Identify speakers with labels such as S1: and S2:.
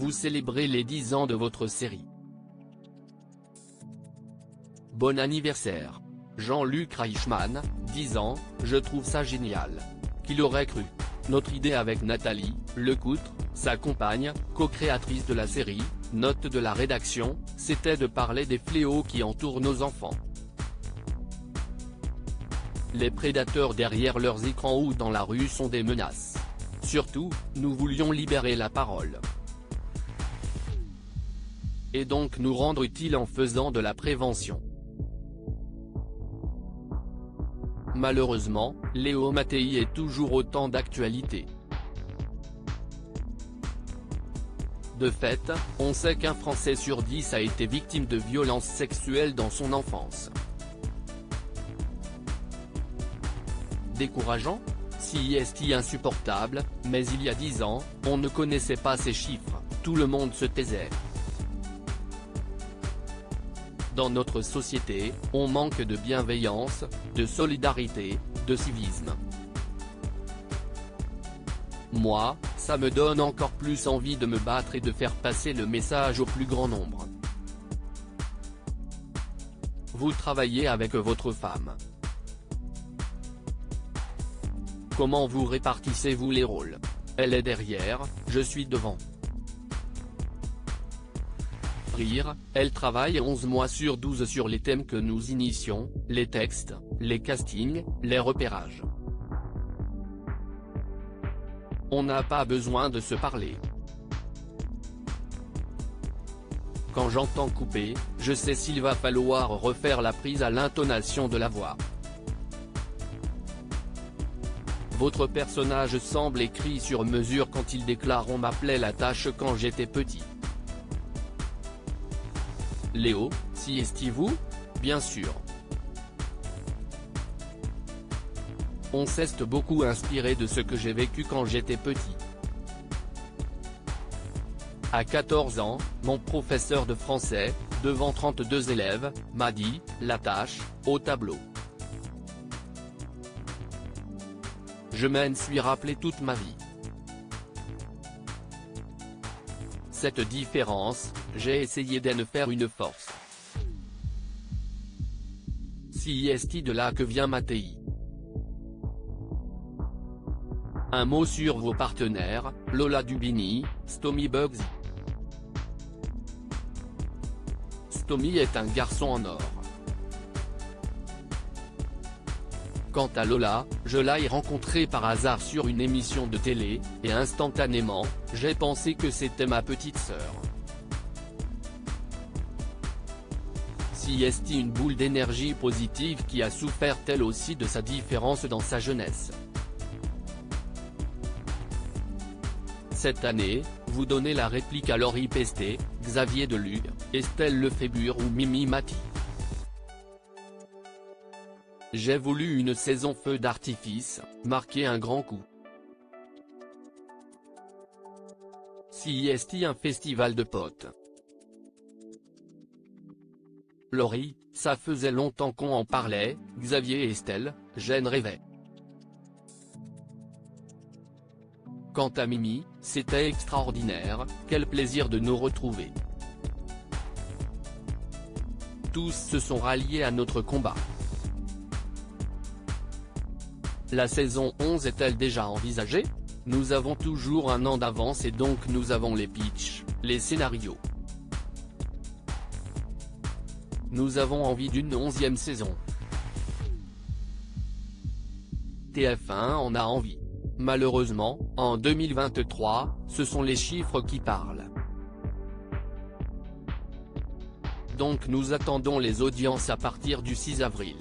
S1: vous célébrez les 10 ans de votre série. Bon anniversaire. Jean-Luc Reichmann, 10 ans, je trouve ça génial. Qui l'aurait cru? Notre idée avec Nathalie Lecoutre, sa compagne, co-créatrice de la série, note de la rédaction, c'était de parler des fléaux qui entourent nos enfants. Les prédateurs derrière leurs écrans ou dans la rue sont des menaces. Surtout, nous voulions libérer la parole. Et donc nous rendre utiles en faisant de la prévention. Malheureusement, Léo Mattei est toujours autant d'actualité. De fait, on sait qu'un Français sur 10 a été victime de violences sexuelles dans son enfance. Décourageant? Si est insupportable, mais il y a 10 ans, on ne connaissait pas ces chiffres, tout le monde se taisait. Dans notre société, on manque de bienveillance, de solidarité, de civisme. Moi, ça me donne encore plus envie de me battre et de faire passer le message au plus grand nombre. Vous travaillez avec votre femme. Comment vous répartissez-vous les rôles? Elle est derrière, je suis devant. Rire, elle travaille 11 mois sur 12 sur les thèmes que nous initions, les textes, les castings, les repérages. On n'a pas besoin de se parler. Quand j'entends couper, je sais s'il va falloir refaire la prise à l'intonation de la voix. Votre personnage semble écrit sur mesure quand il déclare « On m'appelait la tâche quand j'étais petit ». Léo, si est-vous? Bien sûr. On s'est beaucoup inspiré de ce que j'ai vécu quand j'étais petit. À 14 ans, mon professeur de français, devant 32 élèves, m'a dit « La tâche, au tableau ». Je m'en suis rappelé toute ma vie. Cette différence, j'ai essayé d'en faire une force. Si est de là que vient Mattei. Un mot sur vos partenaires, Lola Dubini, Stomy Bugsy. Stomy est un garçon en or. Quant à Lola, je l'ai rencontrée par hasard sur une émission de télé, et instantanément, j'ai pensé que c'était ma petite sœur. Si est une boule d'énergie positive qui a souffert elle aussi de sa différence dans sa jeunesse. Cette année, vous donnez la réplique à Laurie Pestet, Xavier Delugue, Estelle Lefébure ou Mimi Mati. J'ai voulu une saison feu d'artifice, marquer un grand coup. Si est un festival de potes. Laurie, ça faisait longtemps qu'on en parlait, Xavier et Estelle, j'en rêvais. Quant à Mimi, c'était extraordinaire, quel plaisir de nous retrouver. Tous se sont ralliés à notre combat. La saison 11 est-elle déjà envisagée? Nous avons toujours un an d'avance et donc nous avons les pitchs, les scénarios. Nous avons envie d'une 11e saison. TF1 en a envie. Malheureusement, en 2023, ce sont les chiffres qui parlent. Donc nous attendons les audiences à partir du 6 avril.